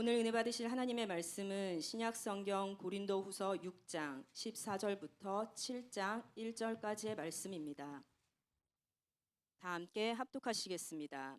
오늘 은혜 받으실 하나님의 말씀은 신약 성경 고린도후서 6장 14절부터 7장 1절까지의 말씀입니다. 다 함께 합독하시겠습니다.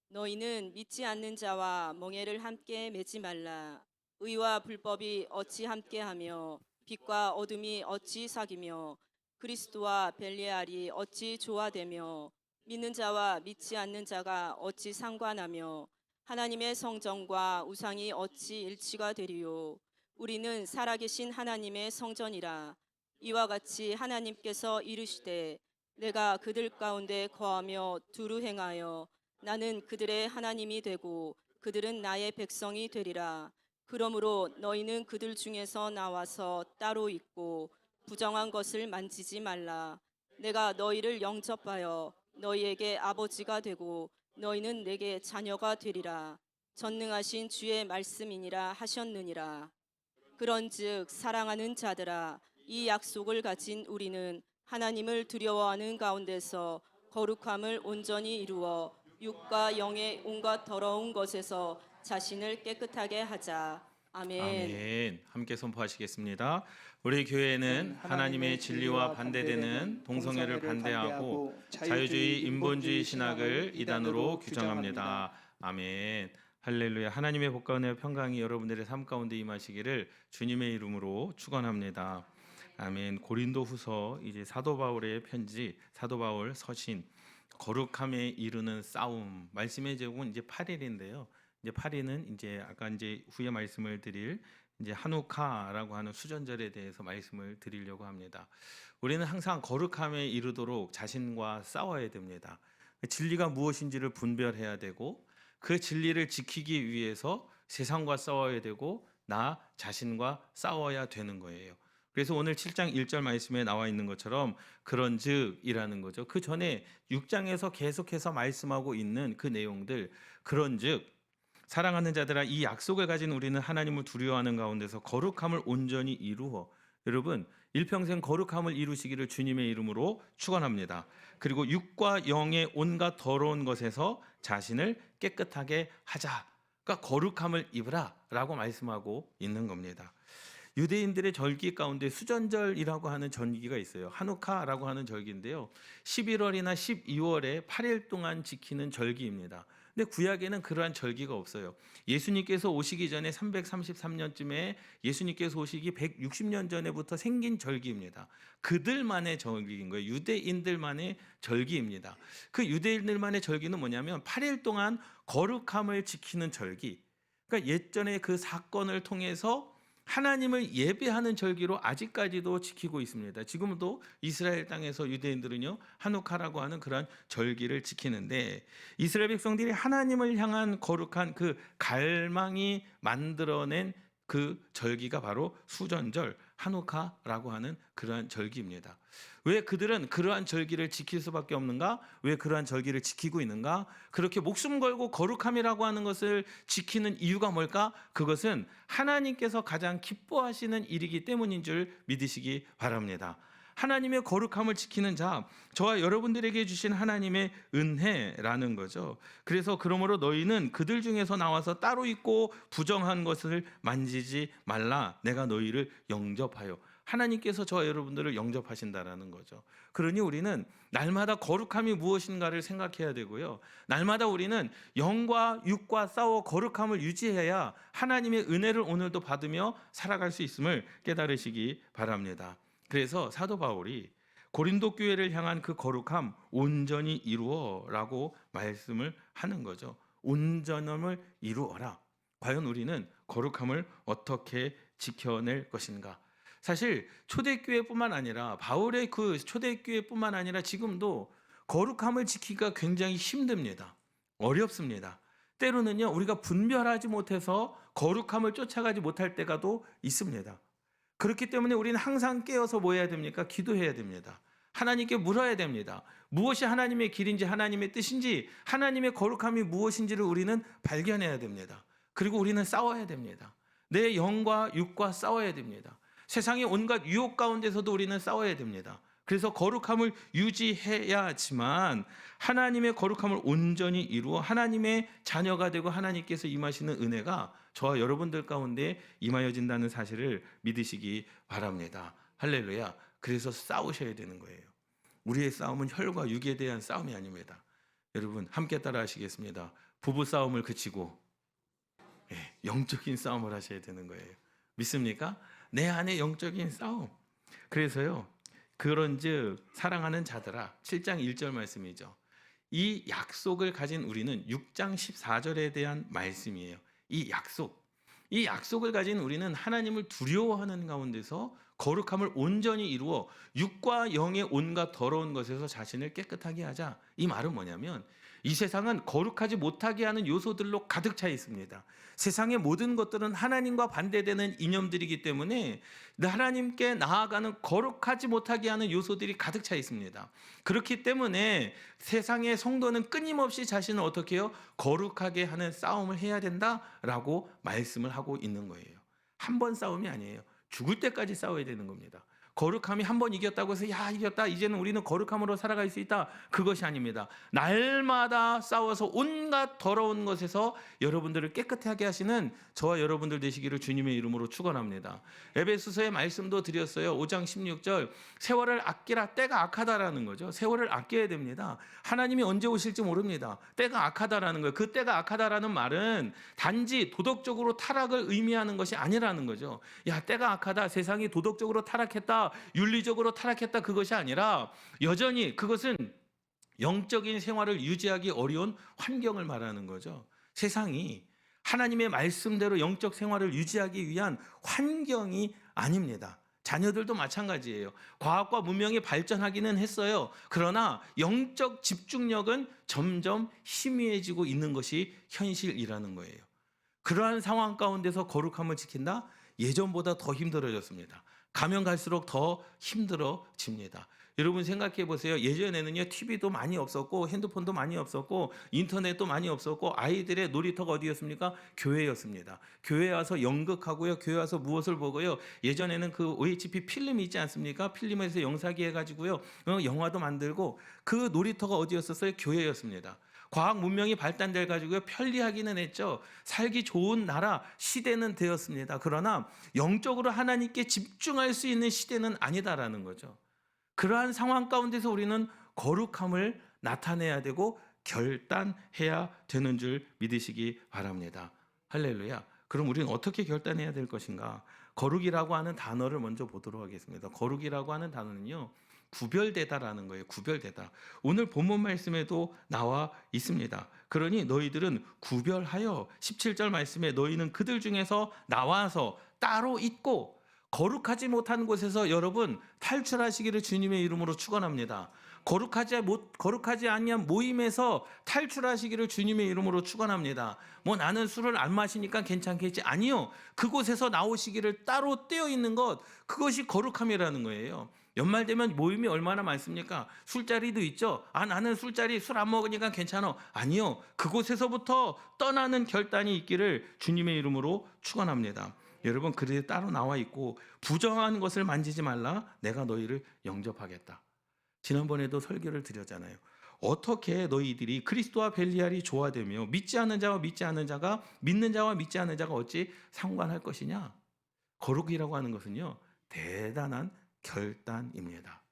너희는 믿지 않는 자와 멍에를 함께 매지 말라. 의와 불법이 어찌 함께하며 빛과 어둠이 어찌 사귀며 그리스도와 벨리알이 어찌 조화되며 믿는 자와 믿지 않는 자가 어찌 상관하며 하나님의 성전과 우상이 어찌 일치가 되리요. 우리는 살아계신 하나님의 성전이라. 이와 같이 하나님께서 이르시되 내가 그들 가운데 거하며 두루 행하여 나는 그들의 하나님이 되고 그들은 나의 백성이 되리라. 그러므로 너희는 그들 중에서 나와서 따로 있고 부정한 것을 만지지 말라. 내가 너희를 영접하여 너희에게 아버지가 되고 너희는 내게 자녀가 되리라. 전능하신 주의 말씀이니라 하셨느니라. 그런즉 사랑하는 자들아, 이 약속을 가진 우리는 하나님을 두려워하는 가운데서 거룩함을 온전히 이루어 육과 영의 온갖 더러운 것에서 자신을 깨끗하게 하자. 아멘. 아멘. 함께 선포하시겠습니다. 우리 교회는 하나님의 진리와 반대되는 동성애를 반대하고 자유주의, 인본주의 신학을 이단으로 규정합니다. 아멘. 할렐루야. 하나님의 복과 은혜와 평강이 여러분들의 삶 가운데 임하시기를 주님의 이름으로 축원합니다. 아멘. 고린도후서 이제 사도 바울의 편지, 사도 바울 서신, 거룩함에 이르는 싸움. 말씀의 제목은 이제 8일인데요. 이제 8일은 이제 아까 이제 후에 말씀을 드릴 이제 한우카라고 하는 수전절에 대해서 말씀을 드리려고 합니다. 우리는 항상 거룩함에 이르도록 자신과 싸워야 됩니다. 진리가 무엇인지를 분별해야 되고 그 진리를 지키기 위해서 세상과 싸워야 되고 나 자신과 싸워야 되는 거예요. 그래서 오늘 7장 1절 말씀에 나와 있는 것처럼 그런즉이라는 거죠. 그 전에 6장에서 계속해서 말씀하고 있는 그 내용들, 그런즉 사랑하는 자들아, 이 약속을 가진 우리는 하나님을 두려워하는 가운데서 거룩함을 온전히 이루어, 여러분 일평생 거룩함을 이루시기를 주님의 이름으로 축원합니다. 그리고 육과 영의 온갖 더러운 것에서 자신을 깨끗하게 하자. 그러니까 거룩함을 입으라 라고 말씀하고 있는 겁니다. 유대인들의 절기 가운데 수전절이라고 하는 절기가 있어요. 한우카라고 하는 절기인데요. 11월이나 12월에 8일 동안 지키는 절기입니다. 근데 구약에는 그러한 절기가 없어요. 예수님께서 오시기 전에 333년쯤에 예수님께서 오시기 160년 전에부터 생긴 절기입니다. 그들만의 절기인 거예요. 유대인들만의 절기입니다. 그 유대인들만의 절기는 뭐냐면 8일 동안 거룩함을 지키는 절기. 그러니까 예전에 그 사건을 통해서 하나님을 예배하는 절기로 아직까지도 지키고 있습니다. 지금도 이스라엘 땅에서 유대인들은요 한우카라고 하는 그런 절기를 지키는데, 이스라엘 백성들이 하나님을 향한 거룩한 그 갈망이 만들어낸 그 절기가 바로 수전절 한우카라고 하는 그러한 절기입니다. 왜 그들은 그러한 절기를 지킬 수밖에 없는가? 왜 그러한 절기를 지키고 있는가? 그렇게 목숨 걸고 거룩함이라고 하는 것을 지키는 이유가 뭘까? 그것은 하나님께서 가장 기뻐하시는 일이기 때문인 줄 믿으시기 바랍니다. 하나님의 거룩함을 지키는 자, 저와 여러분들에게 주신 하나님의 은혜라는 거죠. 그래서 그러므로 너희는 그들 중에서 나와서 따로 있고 부정한 것을 만지지 말라. 내가 너희를 영접하여. 하나님께서 저와 여러분들을 영접하신다라는 거죠. 그러니 우리는 날마다 거룩함이 무엇인가를 생각해야 되고요. 날마다 우리는 영과 육과 싸워 거룩함을 유지해야 하나님의 은혜를 오늘도 받으며 살아갈 수 있음을 깨달으시기 바랍니다. 그래서 사도 바울이 고린도 교회를 향한 그 거룩함 온전히 이루어라고 말씀을 하는 거죠. 온전함을 이루어라. 과연 우리는 거룩함을 어떻게 지켜낼 것인가? 사실 초대교회뿐만 아니라 바울의 그 초대교회뿐만 아니라 지금도 거룩함을 지키기가 굉장히 힘듭니다. 어렵습니다. 때로는요 우리가 분별하지 못해서 거룩함을 쫓아가지 못할 때가도 있습니다. 그렇기 때문에 우리는 항상 깨어서 뭐 해야 됩니까? 기도해야 됩니다. 하나님께 물어야 됩니다. 무엇이 하나님의 길인지, 하나님의 뜻인지, 하나님의 거룩함이 무엇인지를 우리는 발견해야 됩니다. 그리고 우리는 싸워야 됩니다. 내 영과 육과 싸워야 됩니다. 세상의 온갖 유혹 가운데서도 우리는 싸워야 됩니다. 그래서 거룩함을 유지해야지만 하나님의 거룩함을 온전히 이루어 하나님의 자녀가 되고 하나님께서 임하시는 은혜가 저와 여러분들 가운데 임하여진다는 사실을 믿으시기 바랍니다. 할렐루야. 그래서 싸우셔야 되는 거예요. 우리의 싸움은 혈과 육에 대한 싸움이 아닙니다. 여러분 함께 따라 하시겠습니다. 부부 싸움을 그치고 영적인 싸움을 하셔야 되는 거예요. 믿습니까? 내 안에 영적인 싸움. 그래서요. 그런즉 사랑하는 자들아 7장 1절 말씀이죠. 이 약속을 가진 우리는 6장 14절에 대한 말씀이에요. 이 약속을 가진 우리는 하나님을 두려워하는 가운데서 거룩함을 온전히 이루어 육과 영의 온갖 더러운 것에서 자신을 깨끗하게 하자. 이 말은 뭐냐면 이 세상은 거룩하지 못하게 하는 요소들로 가득 차 있습니다. 세상의 모든 것들은 하나님과 반대되는 이념들이기 때문에 하나님께 나아가는 거룩하지 못하게 하는 요소들이 가득 차 있습니다. 그렇기 때문에 세상의 성도는 끊임없이 자신을 어떻게 해요? 거룩하게 하는 싸움을 해야 된다라고 말씀을 하고 있는 거예요. 한 번 싸움이 아니에요. 죽을 때까지 싸워야 되는 겁니다. 거룩함이 한 번 이겼다고 해서 야 이겼다 이제는 우리는 거룩함으로 살아갈 수 있다 그것이 아닙니다. 날마다 싸워서 온갖 더러운 것에서 여러분들을 깨끗하게 하시는 저와 여러분들 되시기를 주님의 이름으로 축원합니다. 에베소서의 말씀도 드렸어요. 5장 16절 세월을 아끼라 때가 악하다라는 거죠. 세월을 아껴야 됩니다. 하나님이 언제 오실지 모릅니다. 때가 악하다라는 거예요. 그 때가 악하다라는 말은 단지 도덕적으로 타락을 의미하는 것이 아니라는 거죠. 야 때가 악하다 세상이 도덕적으로 타락했다 윤리적으로 타락했다 그것이 아니라 여전히 그것은 영적인 생활을 유지하기 어려운 환경을 말하는 거죠. 세상이 하나님의 말씀대로 영적 생활을 유지하기 위한 환경이 아닙니다. 자녀들도 마찬가지예요. 과학과 문명이 발전하기는 했어요. 그러나 영적 집중력은 점점 희미해지고 있는 것이 현실이라는 거예요. 그러한 상황 가운데서 거룩함을 지킨다? 예전보다 더 힘들어졌습니다. 가면 갈수록 더 힘들어집니다. 여러분 생각해 보세요. 예전에는요 TV도 많이 없었고 핸드폰도 많이 없었고 인터넷도 많이 없었고 아이들의 놀이터가 어디였습니까? 교회였습니다. 교회에 와서 연극하고요. 교회 와서 무엇을 보고요. 예전에는 그 OHP 필름이 있지 않습니까? 필름에서 영상기 해가지고요 영화도 만들고 그 놀이터가 어디였었어요? 교회였습니다. 과학 문명이 발달돼 가지고요 편리하기는 했죠. 살기 좋은 나라 시대는 되었습니다. 그러나 영적으로 하나님께 집중할 수 있는 시대는 아니다라는 거죠. 그러한 상황 가운데서 우리는 거룩함을 나타내야 되고 결단해야 되는 줄 믿으시기 바랍니다. 할렐루야. 그럼 우리는 어떻게 결단해야 될 것인가? 거룩이라고 하는 단어를 먼저 보도록 하겠습니다. 거룩이라고 하는 단어는요 구별되다라는 거예요. 구별되다. 오늘 본문 말씀에도 나와 있습니다. 그러니 너희들은 구별하여 17절 말씀에 너희는 그들 중에서 나와서 따로 있고 거룩하지 못한 곳에서 여러분 탈출하시기를 주님의 이름으로 축원합니다. 거룩하지 아니한 모임에서 탈출하시기를 주님의 이름으로 축원합니다. 뭐 나는 술을 안 마시니까 괜찮겠지. 아니요. 그곳에서 나오시기를 따로 떼어 있는 것 그것이 거룩함이라는 거예요. 연말 되면 모임이 얼마나 많습니까? 술자리도 있죠. 나는 술자리 술 안 먹으니까 괜찮아. 아니요. 그곳에서부터 떠나는 결단이 있기를 주님의 이름으로 축원합니다. 여러분 그들이 따로 나와 있고 부정한 것을 만지지 말라. 내가 너희를 영접하겠다. 지난번에도 설교를 드렸잖아요. 어떻게 너희들이 그리스도와 벨리알이 조화되며 믿지 않는 자와 믿지 않는 자가 믿는 자와 믿지 않는 자가 어찌 상관할 것이냐? 거룩이라고 하는 것은요. 대단한 결단입니다.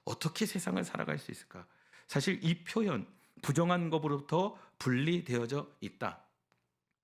어떻게 세상을 살아갈 수 있을까? 사실 이 표현 부정한 것으로부터 분리되어져 있다.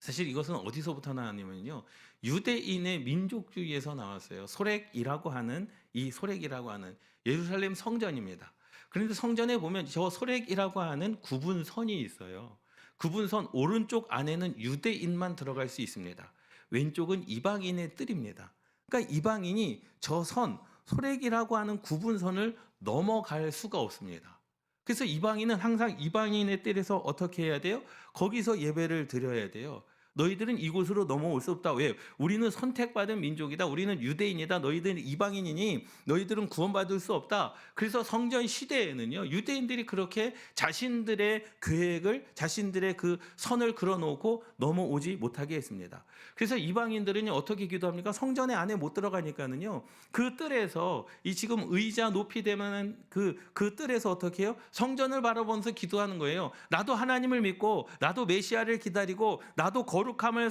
사실 이것은 어디서부터 나왔냐면요. 유대인의 민족주의에서 나왔어요. 소렉이라고 하는 이 소렉이라고 하는 예루살렘 성전입니다. 그런데 성전에 보면 저 소렉이라고 하는 구분선이 있어요. 구분선 오른쪽 안에는 유대인만 들어갈 수 있습니다. 왼쪽은 이방인의 뜰입니다. 그러니까 이방인이 저 선 소렉이라고 하는 구분선을 넘어갈 수가 없습니다. 그래서 이방인은 항상 이방인의 뜰에서 어떻게 해야 돼요? 거기서 예배를 드려야 돼요. 너희들은 이곳으로 넘어올 수 없다. 왜? 우리는 선택받은 민족이다. 우리는 유대인이다. 너희들은 이방인이니 너희들은 구원받을 수 없다. 그래서 성전 시대에는요, 유대인들이 그렇게 자신들의 계획을, 자신들의 그 선을 그려놓고 넘어오지 못하게 했습니다. 그래서 이방인들은 어떻게 기도합니까? 성전에 안에 못 들어가니까는요, 그 뜰에서 이 지금 의자 높이 되면 그 뜰에서 어떻게 해요? 성전을 바라보면서 기도하는 거예요. 나도 하나님을 믿고 나도 메시아를 기다리고 나도 거룩함을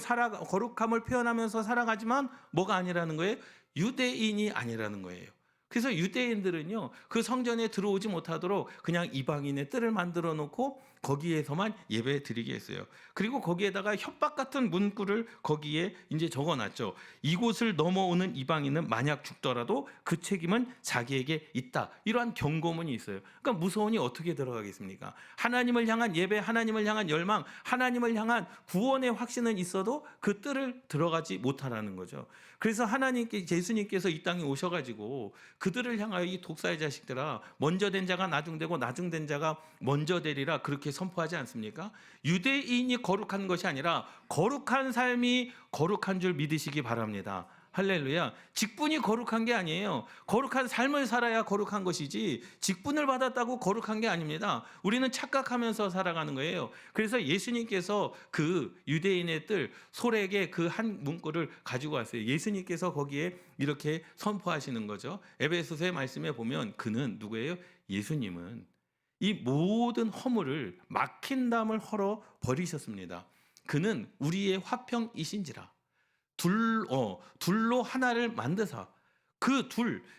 표현하면서 살아가지만 뭐가 아니라는 거예요? 유대인이 아니라는 거예요. 그래서 유대인들은요, 그 성전에 들어오지 못하도록 그냥 이방인의 뜰을 만들어 놓고 거기에서만 예배 드리게 했어요. 그리고 거기에다가 협박 같은 문구를 거기에 이제 적어놨죠. 이곳을 넘어오는 이방인은 만약 죽더라도 그 책임은 자기에게 있다. 이러한 경고문이 있어요. 그러니까 무서우니 어떻게 들어가겠습니까? 하나님을 향한 예배, 하나님을 향한 열망, 하나님을 향한 구원의 확신은 있어도 그 뜰을 들어가지 못하라는 거죠. 그래서 예수님께서 이 땅에 오셔가지고 그들을 향하여 이 독사의 자식들아, 먼저 된 자가 나중되고 나중된 자가 먼저 되리라, 그렇게 선포하지 않습니까? 유대인이 거룩한 것이 아니라 거룩한 삶이 거룩한 줄 믿으시기 바랍니다. 할렐루야. 직분이 거룩한 게 아니에요. 거룩한 삶을 살아야 거룩한 것이지 직분을 받았다고 거룩한 게 아닙니다. 우리는 착각하면서 살아가는 거예요. 그래서 예수님께서 그 유대인의 뜰 소렉의 그 한 문구를 가지고 왔어요. 예수님께서 거기에 이렇게 선포하시는 거죠. 에베소서의 말씀에 보면 그는 누구예요? 예수님은 이 모든 허물을, 막힌 담을 헐어 버리셨습니다. 그는 우리의 화평이신지라. 둘로 하나를 만드사, 그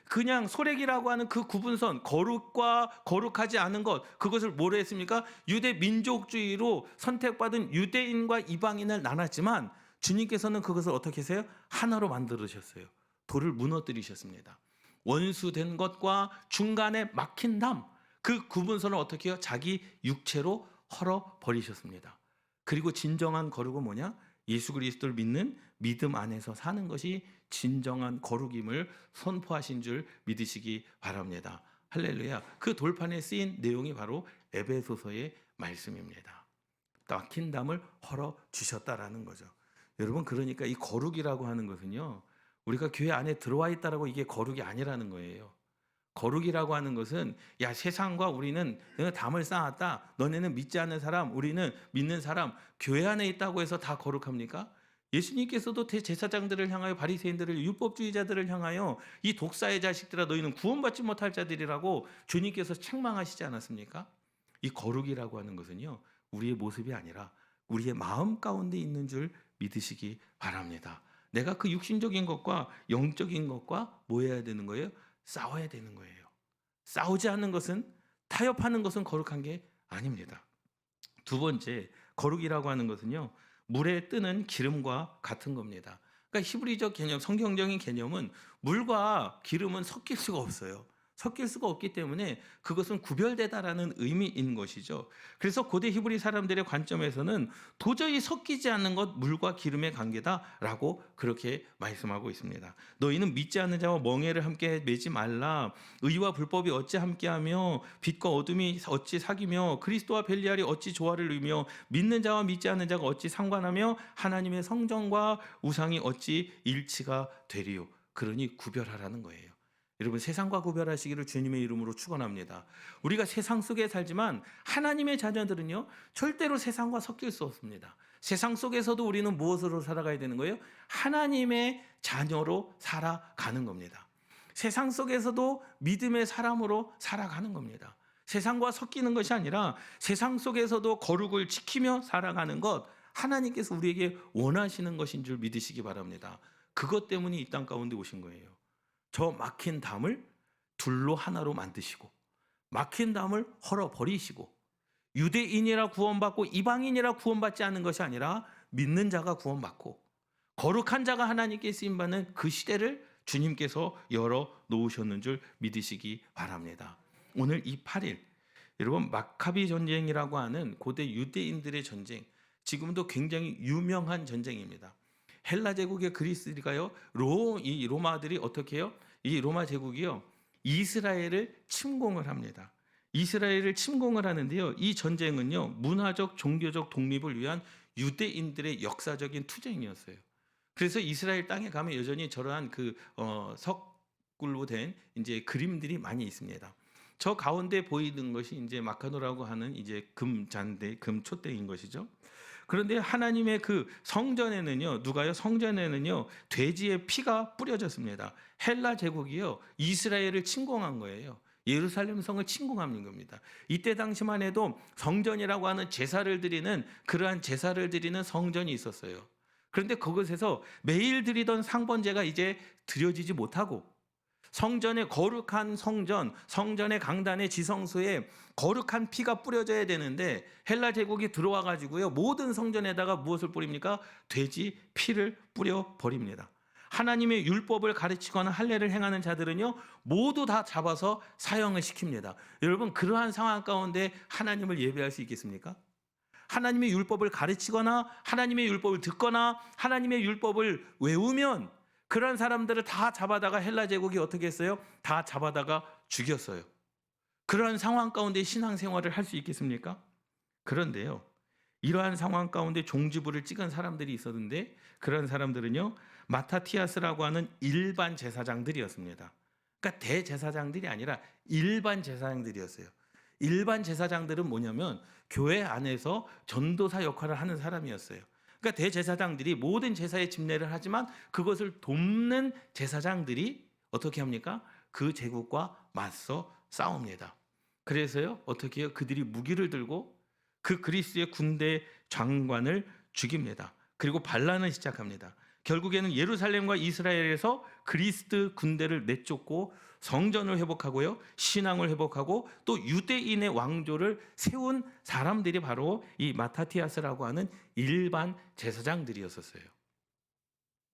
그냥 소렉이라고 하는 그 구분선, 거룩과 거룩하지 않은 것, 그것을 뭐라 했습니까? 유대 민족주의로 선택받은 유대인과 이방인을 나눴지만 주님께서는 그것을 어떻게 하세요? 하나로 만들으셨어요. 돌을 무너뜨리셨습니다. 원수된 것과 중간에 막힌 담, 그 구분선을 어떻게 해요? 자기 육체로 헐어 버리셨습니다. 그리고 진정한 거룩은 뭐냐? 예수 그리스도를 믿는 믿음 안에서 사는 것이 진정한 거룩임을 선포하신 줄 믿으시기 바랍니다. 할렐루야. 그 돌판에 쓰인 내용이 바로 에베소서의 말씀입니다. 막힌 담을 헐어 주셨다라는 거죠. 여러분, 그러니까 이 거룩이라고 하는 것은요, 우리가 교회 안에 들어와 있다라고 이게 거룩이 아니라는 거예요. 거룩이라고 하는 것은, 야, 세상과 우리는 담을 쌓았다, 너네는 믿지 않는 사람, 우리는 믿는 사람, 교회 안에 있다고 해서 다 거룩합니까? 예수님께서도 대제사장들을 향하여, 바리새인들을, 율법주의자들을 향하여 이 독사의 자식들아, 너희는 구원받지 못할 자들이라고 주님께서 책망하시지 않았습니까? 이 거룩이라고 하는 것은요, 우리의 모습이 아니라 우리의 마음 가운데 있는 줄 믿으시기 바랍니다. 내가 그 육신적인 것과 영적인 것과 뭐 해야 되는 거예요? 싸워야 되는 거예요. 싸우지 않는 것은, 타협하는 것은 거룩한 게 아닙니다. 두 번째, 거룩이라고 하는 것은요, 물에 뜨는 기름과 같은 겁니다. 그러니까 히브리적 개념, 성경적인 개념은 물과 기름은 섞일 수가 없어요. 섞일 수가 없기 때문에 그것은 구별되다라는 의미인 것이죠. 그래서 고대 히브리 사람들의 관점에서는 도저히 섞이지 않는 것, 물과 기름의 관계다라고 그렇게 말씀하고 있습니다. 너희는 믿지 않는 자와 멍에를 함께 매지 말라. 의와 불법이 어찌 함께하며 빛과 어둠이 어찌 사귀며 그리스도와 벨리알이 어찌 조화를 이루며 믿는 자와 믿지 않는 자가 어찌 상관하며 하나님의 성전과 우상이 어찌 일치가 되리요. 그러니 구별하라는 거예요. 여러분, 세상과 구별하시기를 주님의 이름으로 축원합니다. 우리가 세상 속에 살지만 하나님의 자녀들은요, 절대로 세상과 섞일 수 없습니다. 세상 속에서도 우리는 무엇으로 살아가야 되는 거예요? 하나님의 자녀로 살아가는 겁니다. 세상 속에서도 믿음의 사람으로 살아가는 겁니다. 세상과 섞이는 것이 아니라 세상 속에서도 거룩을 지키며 살아가는 것, 하나님께서 우리에게 원하시는 것인 줄 믿으시기 바랍니다. 그것 때문에 이 땅 가운데 오신 거예요. 저 막힌 담을 둘로 하나로 만드시고, 막힌 담을 헐어버리시고, 유대인이라 구원받고 이방인이라 구원받지 않는 것이 아니라 믿는 자가 구원받고 거룩한 자가 하나님께 쓰임받는 그 시대를 주님께서 열어 놓으셨는 줄 믿으시기 바랍니다. 오늘 이 8일, 여러분, 마카비 전쟁이라고 하는 고대 유대인들의 전쟁, 지금도 굉장히 유명한 전쟁입니다. 헬라 제국의 그리스가요, 이 로마들이 어떻게 해요? 이 로마 제국이요, 이스라엘을 침공을 합니다. 이스라엘을 침공을 하는데요, 이 전쟁은요, 문화적 종교적 독립을 위한 유대인들의 역사적인 투쟁이었어요. 그래서 이스라엘 땅에 가면 여전히 저러한 석굴로 된 이제 그림들이 많이 있습니다. 저 가운데 보이는 것이 이제 마카노라고 하는 이제 금잔대, 금촛대인 것이죠. 그런데 하나님의 그 성전에는요, 성전에는요, 돼지의 피가 뿌려졌습니다. 헬라 제국이요, 이스라엘을 침공한 거예요. 예루살렘 성을 침공하는 겁니다. 이때 당시만 해도 성전이라고 하는 제사를 드리는 그러한 제사를 드리는 성전이 있었어요. 그런데 그것에서 매일 드리던 상번제가 이제 드려지지 못하고 성전의 거룩한 성전의 강단의 지성소에 거룩한 피가 뿌려져야 되는데 헬라 제국이 들어와 가지고요, 모든 성전에다가 무엇을 뿌립니까? 돼지 피를 뿌려 버립니다. 하나님의 율법을 가르치거나 할례를 행하는 자들은요, 모두 다 잡아서 사형을 시킵니다. 여러분, 그러한 상황 가운데 하나님을 예배할 수 있겠습니까? 하나님의 율법을 가르치거나 하나님의 율법을 듣거나 하나님의 율법을 외우면 그런 사람들을 다 잡아다가 헬라 제국이 어떻게 했어요? 다 잡아다가 죽였어요. 그러한 상황 가운데 신앙생활을 할 수 있겠습니까? 그런데요, 이러한 상황 가운데 종지부를 찍은 사람들이 있었는데 그런 사람들은요, 마타티아스라고 하는 일반 제사장들이었습니다. 그러니까 대제사장들이 아니라 일반 제사장들이었어요. 일반 제사장들은 뭐냐면 교회 안에서 전도사 역할을 하는 사람이었어요. 그러니까 대제사장들이 모든 제사의 집례를 하지만 그것을 돕는 제사장들이 어떻게 합니까? 그 제국과 맞서 싸웁니다. 그래서요, 어떻게 해요? 그들이 무기를 들고 그 그리스의 군대 장관을 죽입니다. 그리고 반란을 시작합니다. 결국에는 예루살렘과 이스라엘에서 그리스 군대를 내쫓고 성전을 회복하고요, 신앙을 회복하고 또 유대인의 왕조를 세운 사람들이 바로 이 마타티아스라고 하는 일반 제사장들이었었어요.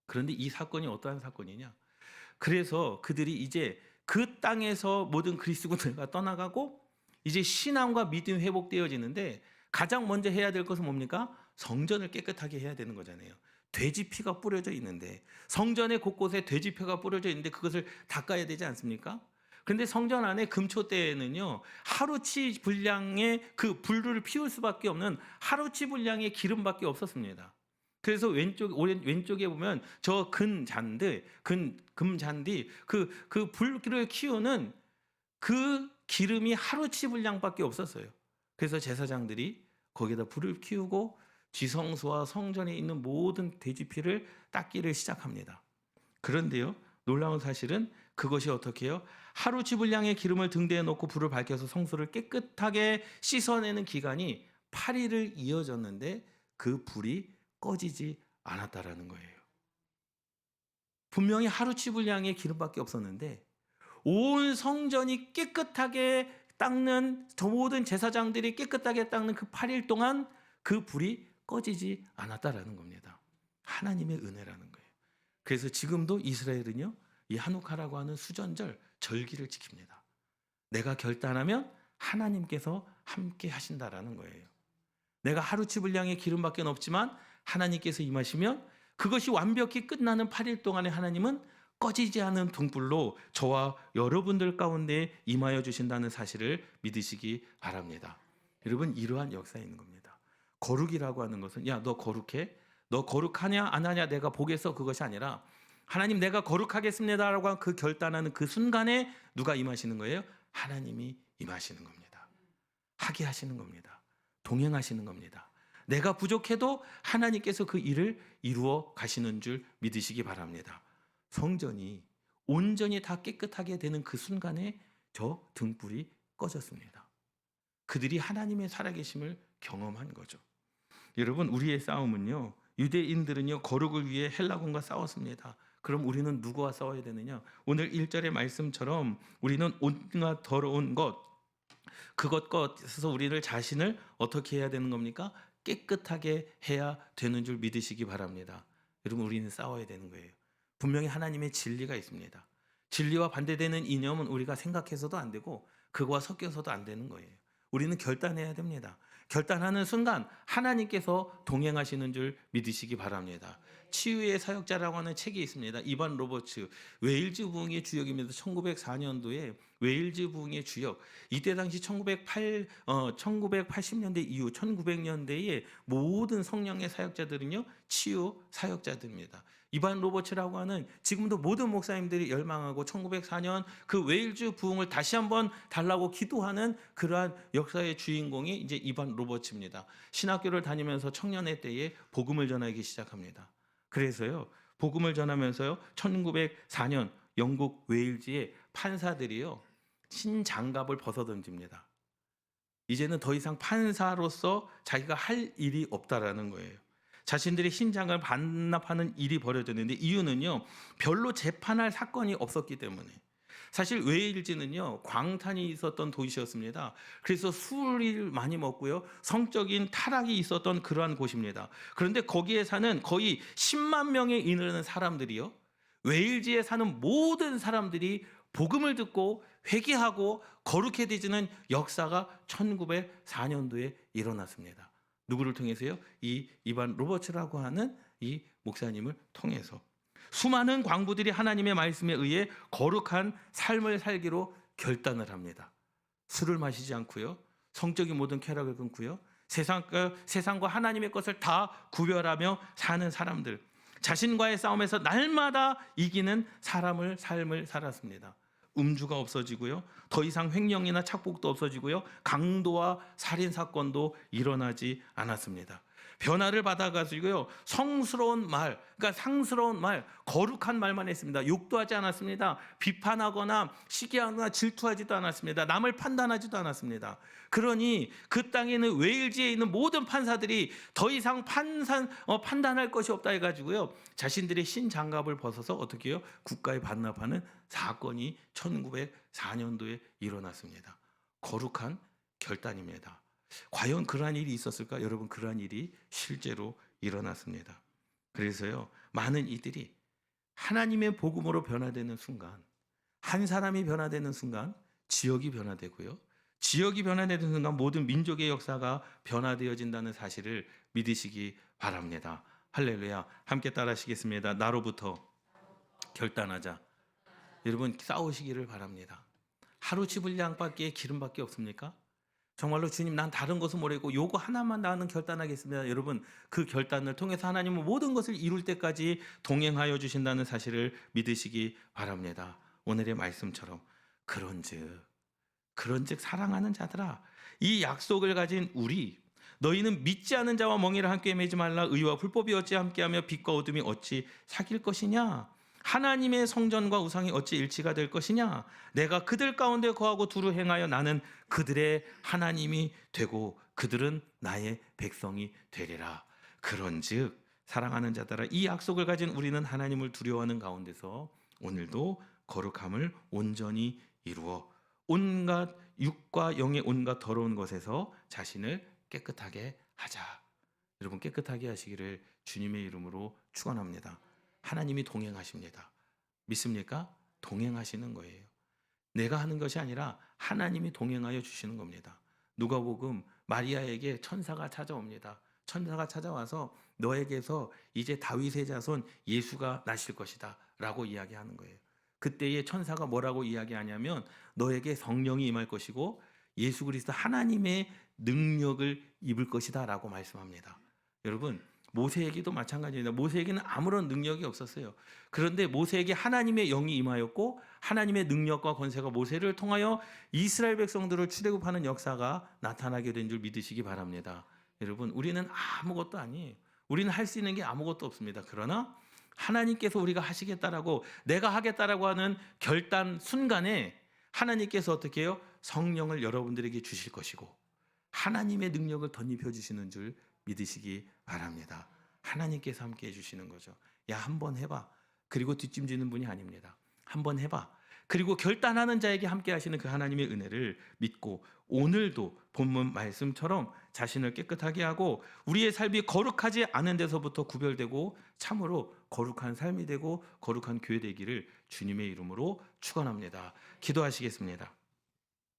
그런데 이 사건이 어떠한 사건이냐? 그래서 그들이 이제 그 땅에서 모든 그리스 군대가 떠나가고 이제 신앙과 믿음이 회복되어지는데 가장 먼저 해야 될 것은 뭡니까? 성전을 깨끗하게 해야 되는 거잖아요. 돼지 피가 뿌려져 있는데, 성전의 곳곳에 돼지 피가 뿌려져 있는데 그것을 닦아야 되지 않습니까? 그런데 성전 안에 금초대에는요, 하루치 분량의 그 불을 피울 수밖에 없는 하루치 분량의 기름밖에 없었습니다. 그래서 왼쪽에 보면 저 금잔디 그 불을 키우는 그 기름이 하루치 분량밖에 없었어요. 그래서 제사장들이 거기다 불을 키우고 지성소와 성전에 있는 모든 돼지 피를 닦기를 시작합니다. 그런데요, 놀라운 사실은 그것이 어떻게 해요? 하루치 분량의 기름을 등대에 놓고 불을 밝혀서 성소를 깨끗하게 씻어내는 기간이 8일을 이어졌는데 그 불이 꺼지지 않았다라는 거예요. 분명히 하루치 분량의 기름밖에 없었는데 온 성전이 깨끗하게 닦는, 저 모든 제사장들이 깨끗하게 닦는 그 8일 동안 그 불이 꺼지지 않았다라는 겁니다. 하나님의 은혜라는 거예요. 그래서 지금도 이스라엘은요, 이 하누카라고 하는 수전절 절기를 지킵니다. 내가 결단하면 하나님께서 함께 하신다라는 거예요. 내가 하루치 분량의 기름밖에 없지만 하나님께서 임하시면 그것이 완벽히 끝나는 8일 동안에 하나님은 꺼지지 않은 등불로 저와 여러분들 가운데 임하여 주신다는 사실을 믿으시기 바랍니다. 여러분, 이러한 역사에 있는 겁니다. 거룩이라고 하는 것은, 야, 너 거룩해? 너 거룩하냐 안 하냐 내가 보겠어, 그것이 아니라 하나님 내가 거룩하겠습니다라고 한 그 결단하는 그 순간에 누가 임하시는 거예요? 하나님이 임하시는 겁니다. 하게 하시는 겁니다. 동행하시는 겁니다. 내가 부족해도 하나님께서 그 일을 이루어 가시는 줄 믿으시기 바랍니다. 성전이 온전히 다 깨끗하게 되는 그 순간에 저 등불이 꺼졌습니다. 그들이 하나님의 살아계심을 경험한 거죠. 여러분, 우리의 싸움은요, 유대인들은요 거룩을 위해 헬라군과 싸웠습니다. 그럼 우리는 누구와 싸워야 되느냐? 오늘 1절의 말씀처럼 우리는 온갖 더러운 그것에서 우리를 자신을 어떻게 해야 되는 겁니까? 깨끗하게 해야 되는 줄 믿으시기 바랍니다. 여러분, 우리는 싸워야 되는 거예요. 분명히 하나님의 진리가 있습니다. 진리와 반대되는 이념은 우리가 생각해서도 안 되고 그거와 섞여서도 안 되는 거예요. 우리는 결단해야 됩니다. 결단하는 순간 하나님께서 동행하시는 줄 믿으시기 바랍니다. 치유의 사역자라고 하는 책이 있습니다. 이반 로버츠, 웨일즈 부흥의 주역입니다. 1904년도에 웨일즈 부흥의 주역. 이때 당시 1980년대 이후 1900년대의 모든 성령의 사역자들은요, 치유 사역자들입니다. 이반 로버츠라고 하는 지금도 모든 목사님들이 열망하고 1904년 그 웨일즈 부흥을 다시 한번 달라고 기도하는 그러한 역사의 주인공이 이제 이반 로버츠입니다. 신학교를 다니면서 청년의 때에 복음을 전하기 시작합니다. 그래서요, 복음을 전하면서요, 1904년 영국 웨일즈의 판사들이요, 신장갑을 벗어던집니다. 이제는 더 이상 판사로서 자기가 할 일이 없다라는 거예요. 자신들의 신장을 반납하는 일이 벌어졌는데, 이유는요, 별로 재판할 사건이 없었기 때문에. 사실 웨일즈는요, 광탄이 있었던 도시였습니다. 그래서 술을 많이 먹고요, 성적인 타락이 있었던 그러한 곳입니다. 그런데 거기에 사는 거의 10만 명에 이르는 사람들이요, 웨일즈에 사는 모든 사람들이 복음을 듣고 회개하고 거룩해지는 역사가 1904년도에 일어났습니다. 누구를 통해서요? 이 이반 로버츠라고 하는 이 목사님을 통해서. 수많은 광부들이 하나님의 말씀에 의해 거룩한 삶을 살기로 결단을 합니다. 술을 마시지 않고요, 성적인 모든 쾌락을 끊고요, 세상과 하나님의 것을 다 구별하며 사는 사람들, 자신과의 싸움에서 날마다 이기는 삶을 살았습니다. 음주가 없어지고요, 더 이상 횡령이나 착복도 없어지고요, 강도와 살인 사건도 일어나지 않았습니다. 변화를 받아가지고요, 성스러운 말, 그러니까 상스러운 말, 거룩한 말만 했습니다. 욕도 하지 않았습니다. 비판하거나 시기하거나 질투하지도 않았습니다. 남을 판단하지도 않았습니다. 그러니 그 땅에 있는 웨일즈에 있는 모든 판사들이 더 이상 판단할 것이 없다 해가지고요, 자신들의 신장갑을 벗어서 어떻게 해요? 국가에 반납하는 사건이 1904년도에 일어났습니다. 거룩한 결단입니다. 과연 그러한 일이 있었을까? 여러분, 그러한 일이 실제로 일어났습니다. 그래서요, 많은 이들이 하나님의 복음으로 변화되는 순간, 한 사람이 변화되는 순간 지역이 변화되고요, 지역이 변화되는 순간 모든 민족의 역사가 변화되어진다는 사실을 믿으시기 바랍니다. 할렐루야. 함께 따라하시겠습니다. 나로부터 결단하자. 여러분, 싸우시기를 바랍니다. 하루치 분량밖에 기름밖에 없습니까? 정말로 주님, 난 다른 것은 모르고 요거 하나만 나는 결단하겠습니다. 여러분, 그 결단을 통해서 하나님은 모든 것을 이룰 때까지 동행하여 주신다는 사실을 믿으시기 바랍니다. 오늘의 말씀처럼 그런즉 사랑하는 자들아, 이 약속을 가진 우리, 너희는 믿지 않은 자와 멍에를 함께 매지 말라. 의와 불법이 어찌 함께하며 빛과 어둠이 어찌 사귈 것이냐? 하나님의 성전과 우상이 어찌 일치가 될 것이냐? 내가 그들 가운데 거하고 두루 행하여 나는 그들의 하나님이 되고 그들은 나의 백성이 되리라. 그런즉 사랑하는 자들아, 이 약속을 가진 우리는 하나님을 두려워하는 가운데서 오늘도 거룩함을 온전히 이루어 온갖 육과 영의 온갖 더러운 것에서 자신을 깨끗하게 하자. 여러분, 깨끗하게 하시기를 주님의 이름으로 축원합니다. 하나님이 동행하십니다. 믿습니까? 동행하시는 거예요. 내가 하는 것이 아니라 하나님이 동행하여 주시는 겁니다. 누가복음 마리아에게 천사가 찾아옵니다. 천사가 찾아와서 너에게서 이제 다윗의 자손 예수가 나실 것이다 라고 이야기하는 거예요. 그때의 천사가 뭐라고 이야기하냐면, 너에게 성령이 임할 것이고 예수 그리스도 하나님의 능력을 입을 것이다 라고 말씀합니다. 여러분, 모세에게도 마찬가지입니다. 모세에게는 아무런 능력이 없었어요. 그런데 모세에게 하나님의 영이 임하였고 하나님의 능력과 권세가 모세를 통하여 이스라엘 백성들을 출애굽하는 역사가 나타나게 된 줄 믿으시기 바랍니다. 여러분, 우리는 아무것도 아니에요. 우리는 할 수 있는 게 아무것도 없습니다. 그러나 하나님께서 우리가 하시겠다라고, 내가 하겠다라고 하는 결단 순간에 하나님께서 어떻게 해요? 성령을 여러분들에게 주실 것이고 하나님의 능력을 덧입혀 주시는 줄 믿으시기 바랍니다. 하나님께서 함께 해주시는 거죠. 야, 한번 해봐. 그리고 뒷짐지는 분이 아닙니다. 한번 해봐. 그리고 결단하는 자에게 함께 하시는 그 하나님의 은혜를 믿고 오늘도 본문 말씀처럼 자신을 깨끗하게 하고 우리의 삶이 거룩하지 않은 데서부터 구별되고 참으로 거룩한 삶이 되고 거룩한 교회 되기를 주님의 이름으로 축원합니다. 기도하시겠습니다.